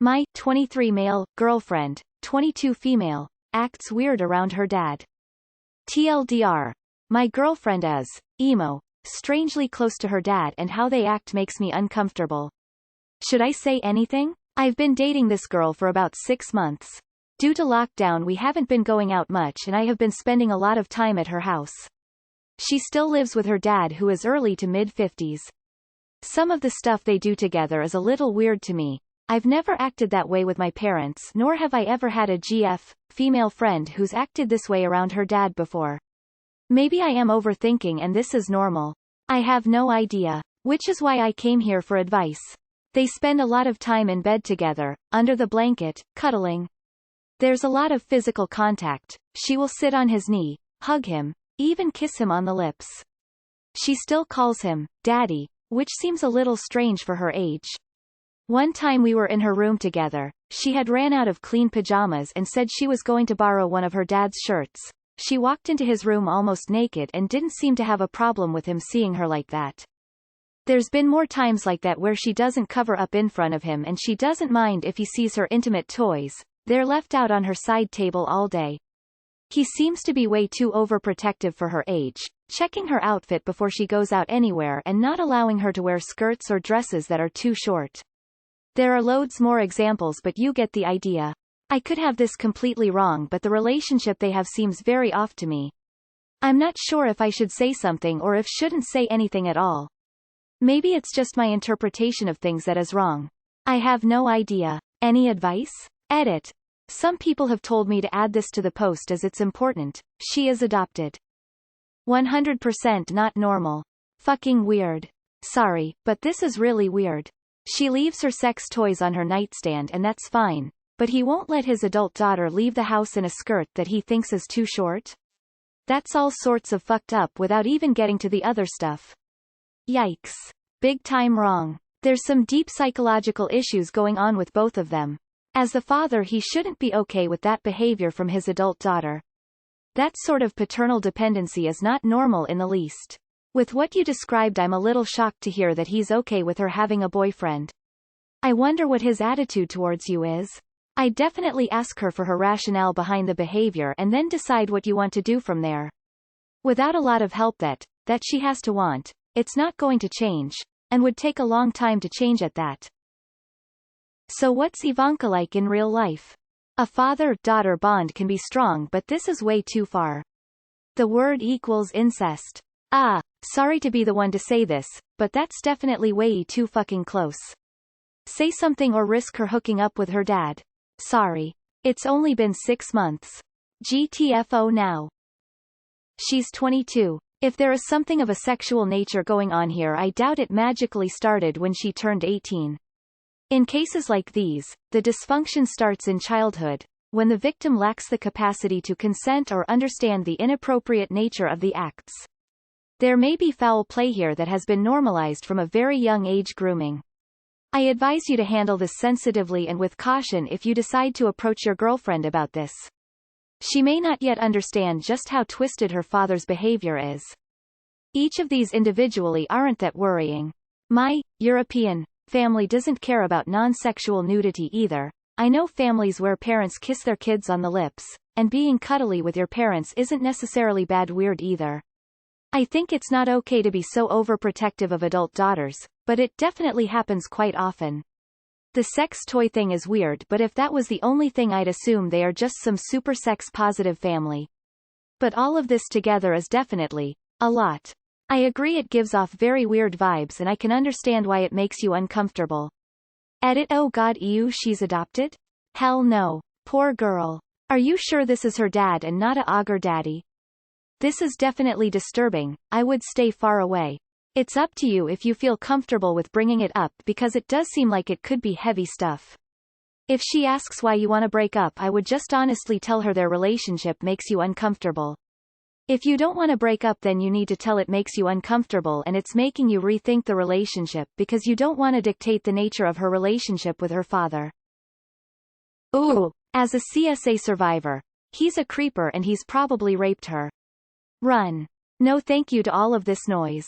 My 23 male girlfriend, 22 female, acts weird around her dad. TLDR. My girlfriend is emo, strangely close to her dad, and how they act makes me uncomfortable. Should I say anything? I've been dating this girl for about 6 months. Due to lockdown we haven't been going out much and I have been spending a lot of time at her house. She still lives with her dad, who is early to mid-50s. Some of the stuff they do together is a little weird to me. I've never acted that way with my parents, nor have I ever had a GF, female friend who's acted this way around her dad before. Maybe I am overthinking and this is normal. I have no idea. Which is why I came here for advice. They spend a lot of time in bed together, under the blanket, cuddling. There's a lot of physical contact. She will sit on his knee, hug him, even kiss him on the lips. She still calls him daddy, which seems a little strange for her age. One time we were in her room together, she had ran out of clean pajamas and said she was going to borrow one of her dad's shirts. She walked into his room almost naked and didn't seem to have a problem with him seeing her like that. There's been more times like that where she doesn't cover up in front of him and she doesn't mind if he sees her intimate toys. They're left out on her side table all day. He seems to be way too overprotective for her age, checking her outfit before she goes out anywhere and not allowing her to wear skirts or dresses that are too short. There are loads more examples, but you get the idea. I could have this completely wrong, but the relationship they have seems very off to me. I'm not sure if I should say something or if shouldn't say anything at all. Maybe it's just my interpretation of things that is wrong. I have no idea. Any advice? Edit. Some people have told me to add this to the post as it's important. She is adopted. 100% not normal. Fucking weird. Sorry, but this is really weird. She leaves her sex toys on her nightstand and that's fine, but he won't let his adult daughter leave the house in a skirt that he thinks is too short? That's all sorts of fucked up without even getting to the other stuff. Yikes. Big time wrong. There's some deep psychological issues going on with both of them. As the father, he shouldn't be okay with that behavior from his adult daughter. That sort of paternal dependency is not normal in the least. With what you described, I'm a little shocked to hear that he's okay with her having a boyfriend. I wonder what his attitude towards you is. I'd definitely ask her for her rationale behind the behavior and then decide what you want to do from there. Without a lot of help that she has to want, it's not going to change, and would take a long time to change at that. So what's Ivanka like in real life? A father-daughter bond can be strong, but this is way too far. The word equals incest. Ah, sorry to be the one to say this, but that's definitely way too fucking close. Say something or risk her hooking up with her dad. Sorry. It's only been 6 months. GTFO now. She's 22. If there is something of a sexual nature going on here, I doubt it magically started when she turned 18. In cases like these, the dysfunction starts in childhood, when the victim lacks the capacity to consent or understand the inappropriate nature of the acts. There may be foul play here that has been normalized from a very young age. Grooming. I advise you to handle this sensitively and with caution if you decide to approach your girlfriend about this. She may not yet understand just how twisted her father's behavior is. Each of these individually aren't that worrying. My European family doesn't care about non-sexual nudity either. I know families where parents kiss their kids on the lips, and being cuddly with your parents isn't necessarily bad weird either. I think it's not okay to be so overprotective of adult daughters, but it definitely happens quite often. The sex toy thing is weird, but if that was the only thing, I'd assume they are just some super sex-positive family. But all of this together is definitely a lot. I agree it gives off very weird vibes and I can understand why it makes you uncomfortable. Edit. Oh god, she's adopted? Hell no. Poor girl. Are you sure this is her dad and not a auger daddy? This is definitely disturbing. I would stay far away. It's up to you if you feel comfortable with bringing it up, because it does seem like it could be heavy stuff. If she asks why you want to break up, I would just honestly tell her their relationship makes you uncomfortable. If you don't want to break up, then you need to tell it makes you uncomfortable and it's making you rethink the relationship because you don't want to dictate the nature of her relationship with her father. Ooh. As a CSA survivor, he's a creeper and he's probably raped her. Run. No thank you to all of this noise.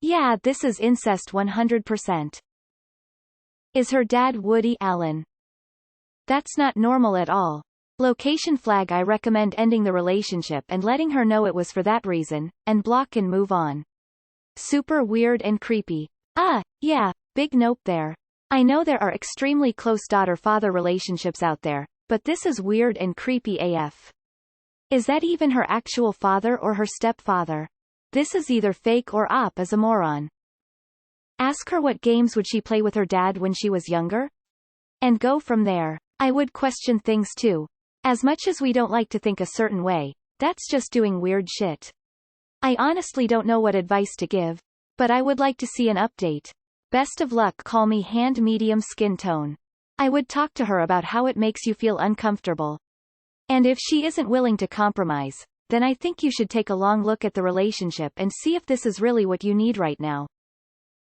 Yeah, this is incest 100%. Is her dad Woody Allen? That's not normal at all. Location flag. I recommend ending the relationship and letting her know it was for that reason, and block and move on. Super weird and creepy. Yeah, big nope there. I know there are extremely close daughter-father relationships out there, but this is weird and creepy AF. Is that even her actual father or her stepfather? This is either fake or Op is a moron. Ask her what games would she play with her dad when she was younger? And go from there. I would question things too. As much as we don't like to think a certain way, that's just doing weird shit. I honestly don't know what advice to give, but I would like to see an update. Best of luck. Call me hand medium skin tone. I would talk to her about how it makes you feel uncomfortable. And if she isn't willing to compromise, then I think you should take a long look at the relationship and see if this is really what you need right now.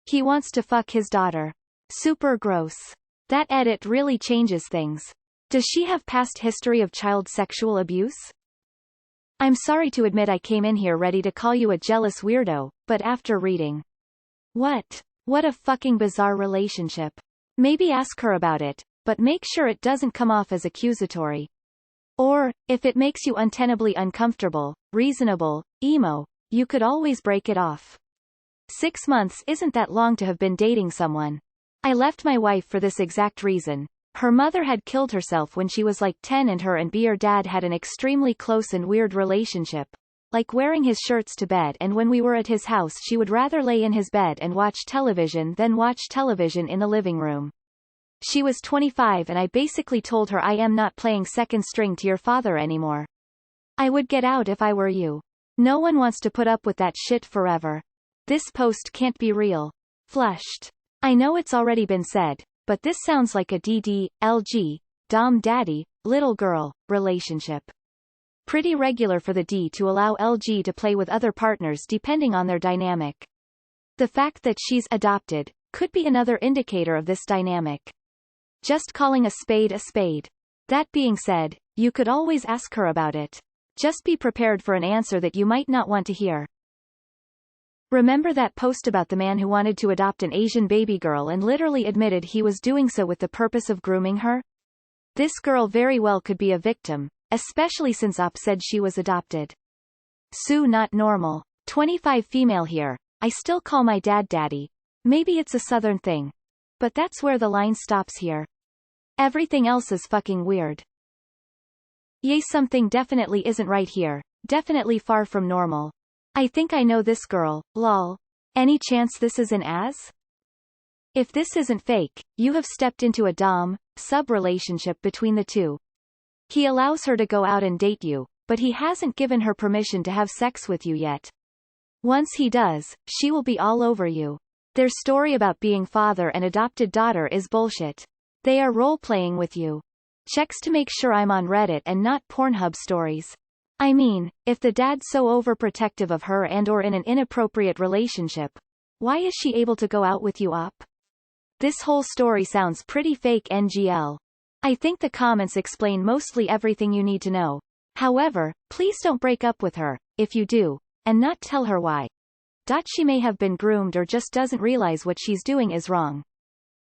He wants to fuck his daughter. Super gross. That edit really changes things. Does she have past history of child sexual abuse? I'm sorry to admit I came in here ready to call you a jealous weirdo, but after reading. What a fucking bizarre relationship. Maybe ask her about it, but make sure it doesn't come off as accusatory. Or, if it makes you untenably uncomfortable, reasonable, emo, you could always break it off. 6 months isn't that long to have been dating someone. I left my wife for this exact reason. Her mother had killed herself when she was like 10 and her and her dad had an extremely close and weird relationship. Like wearing his shirts to bed, and when we were at his house she would rather lay in his bed and watch television than watch television in the living room. She was 25 and I basically told her I am not playing second string to your father anymore. I would get out if I were you. No one wants to put up with that shit forever. This post can't be real. Flushed. I know it's already been said, but this sounds like a DD, Dom Daddy, little girl, relationship. Pretty regular for the D to allow LG to play with other partners depending on their dynamic. The fact that she's adopted could be another indicator of this dynamic. Just calling a spade a spade. That being said, you could always ask her about it. Just be prepared for an answer that you might not want to hear. Remember that post about the man who wanted to adopt an Asian baby girl and literally admitted he was doing so with the purpose of grooming her? This girl very well could be a victim, especially since Op said she was adopted. Sue not normal. 25 female here. I still call my dad daddy. Maybe it's a southern thing. But that's where the line stops here. Everything else is fucking weird. Yay, something definitely isn't right here. Definitely far from normal. I think I know this girl, lol. Any chance this is an as? If this isn't fake, you have stepped into a dom-sub relationship between the two. He allows her to go out and date you, but he hasn't given her permission to have sex with you yet. Once he does, she will be all over you. Their story about being father and adopted daughter is bullshit. They are role-playing with you. Checks to make sure I'm on Reddit and not Pornhub stories. I mean, if the dad's so overprotective of her and or in an inappropriate relationship, why is she able to go out with you Op? This whole story sounds pretty fake NGL. I think the comments explain mostly everything you need to know. However, please don't break up with her, if you do, and not tell her why. She may have been groomed or just doesn't realize what she's doing is wrong.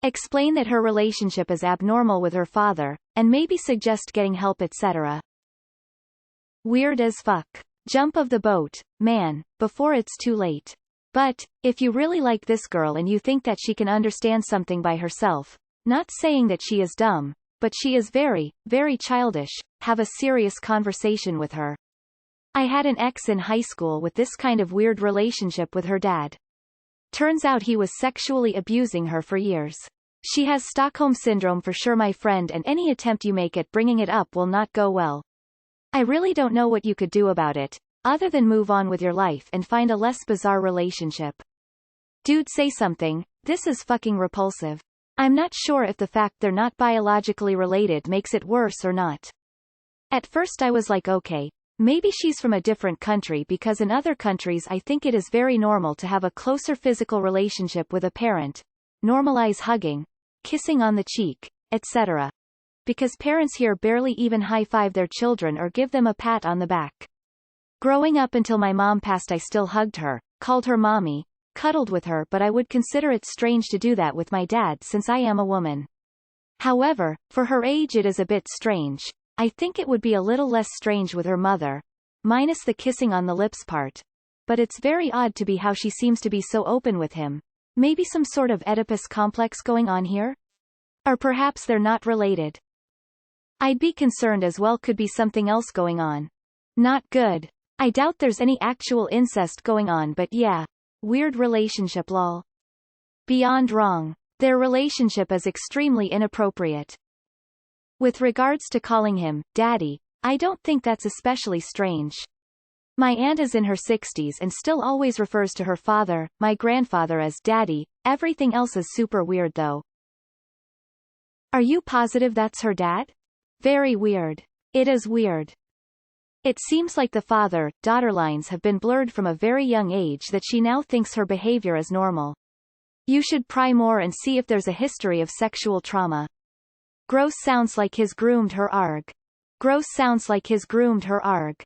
Explain that her relationship is abnormal with her father, and maybe suggest getting help etc. Weird as fuck. Jump of the boat, man, before it's too late. But, if you really like this girl and you think that she can understand something by herself, not saying that she is dumb, but she is very, very childish, have a serious conversation with her. I had an ex in high school with this kind of weird relationship with her dad. Turns out he was sexually abusing her for years. She has Stockholm Syndrome for sure, my friend, and any attempt you make at bringing it up will not go well. I really don't know what you could do about it, other than move on with your life and find a less bizarre relationship. Dude, say something, this is fucking repulsive. I'm not sure if the fact they're not biologically related makes it worse or not. At first I was like okay, maybe she's from a different country, because in other countries I think it is very normal to have a closer physical relationship with a parent, normalize hugging, kissing on the cheek, etc. Because parents here barely even high-five their children or give them a pat on the back. Growing up until my mom passed I still hugged her, called her mommy, cuddled with her, but I would consider it strange to do that with my dad since I am a woman. However, for her age it is a bit strange. I think it would be a little less strange with her mother. Minus the kissing on the lips part. But it's very odd to be how she seems to be so open with him. Maybe some sort of Oedipus complex going on here? Or perhaps they're not related. I'd be concerned as well, could be something else going on. Not good. I doubt there's any actual incest going on, but yeah. Weird relationship lol. Beyond wrong. Their relationship is extremely inappropriate. With regards to calling him daddy, I don't think that's especially strange. My aunt is in her 60s and still always refers to her father, my grandfather, as daddy. Everything else is super weird though. Are you positive that's her dad? Very weird. It is weird. It seems like the father-daughter lines have been blurred from a very young age, that she now thinks her behavior is normal. You should pry more and see if there's a history of sexual trauma. Gross sounds like his groomed her arg. Gross sounds like his groomed her arg.